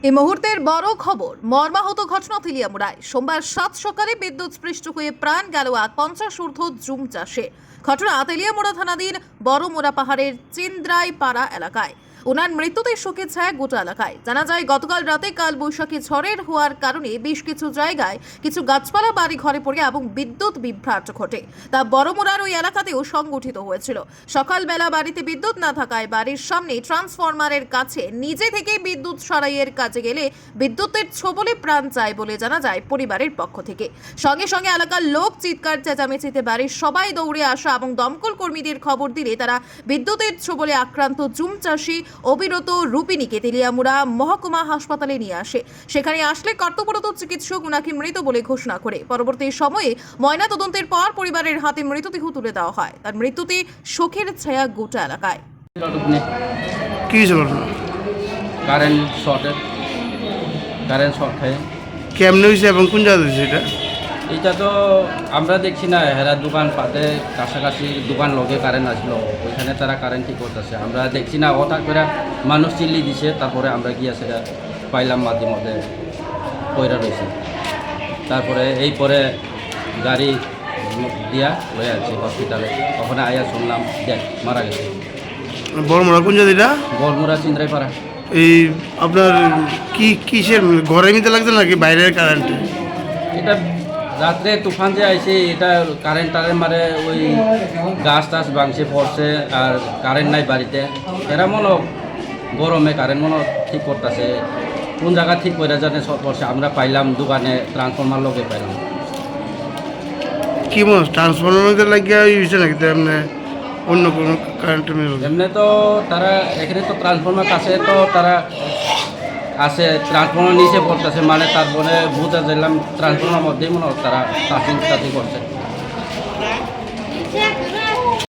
এই মুহূর্তের বড় খবর, মর্মাহত ঘটনা তেলিয়ামুড়ায়। সোমবার 7 সকালে বিদ্যুৎস্পৃষ্ট হয়ে প্রাণ গেল এক 50 ঊর্ধ্ব জুম চাষে। ঘটনা তেলিয়ামুড়া থানাধীন বড়মুড়া পাহাড়ের চিন্দ্রাইপাড়া এলাকায়। ওনার মৃত্যুতে শোকে ছায়া গোটা এলাকায়। জানা যায়, গতকাল রাতে কালবৈশাখী ঝড়ের হওয়ার কারণে বেশ কিছু জায়গায় কিছু গাছপালা বাড়ি ঘরে পড়ে এবং বিদ্যুৎ বিভ্রাট ঘটে। তা বড়মুড়ার ওই এলাকাতেও সংগঠিত হয়েছিল। সকালবেলা বাড়িতে বিদ্যুৎ না থাকায় বাড়ির সামনে ট্রান্সফরমারের কাছে নিজে থেকে বিদ্যুৎ সরাইয়ের কাজে গেলে বিদ্যুতের ছোবলে প্রাণ যায় বলে জানা যায় পরিবারের পক্ষ থেকে। সঙ্গে সঙ্গে এলাকার লোক চিৎকার চেঁচামেচিতে বাড়ির সবাই দৌড়ে আসা এবং দমকল কর্মীদের খবর দিলে তারা বিদ্যুতের ছোবলে আক্রান্ত জুম চাষী অবিরত রূপিনীকে তেলিয়ামুড়া মহকুমা হাসপাতালে নিয়ে আসে। সেখানে আসলে কর্তব্যরত চিকিৎসক ওনাকে মৃত বলে ঘোষণা করে পরবর্তী সময়ে ময়না তদন্তের পর পরিবারের হাতে মৃতদেহ তুলে দেওয়া হয়। তার মৃত্যুতে শোকের ছায়া গোটা এলাকায়। কি ছিল কারেন্ট শর্ট খায়। কেমনে হয়েছে এবং কোন জায়গা হয়েছে এটা? এটা তো আমরা দেখছি না, হেরা দোকান পাতে কাছাকাছি দোকান লগে কারেন্ট আসলো, ওইখানে তারা কারেন্ট ঠিক করতেছে। আমরা দেখছি না, হঠাৎ করে মানুষ চিল্লি দিছে, তারপরে আমরা গিয়ে সেটা পাইলাম মাঝে মধ্যে পয়রা রয়েছে। তারপরে এই পরে গাড়ি দিয়া লয়ে আছে হসপিটালে, ওখানে আয়া শুনলাম দেখ মারা গেছে। বড়মুড়া কোন জায়গা এটা? বড়মুড়া চিন্দ্রাইপাড়া। এই আপনার কিসের ঘরে নিতে লাগছে নাকি বাইরের কারেন্ট? এটা রাত্রে তুফান যে আইছে, এটা কারেন্ট মারে ওই গাছ টাছ ভাঙছে পড়ছে, আর কারেন্ট নাই বাড়িতে। এরা মনে গরমে কারেন্ট মনে ঠিক করতেছে, কোন জায়গা ঠিক করে জানে সব পড়ছে। আমরা পাইলাম দোকানে ট্রান্সফরমার লোকে পাইলাম। কি মনে ট্রান্সফরমার লাগিয়ে হয়েছে নাকি এমনি অন্য কোনো কারেন্টের? এমনি তো তারা এখানে তো ট্রান্সফরমার কাছে তো তারা আছে, ট্রান্সফরমার নিচে পড়তেছে, মানে তারপরে বুঝা দিলাম ট্রান্সফরমার মধ্যেই মনে তারা টাচিং করছে।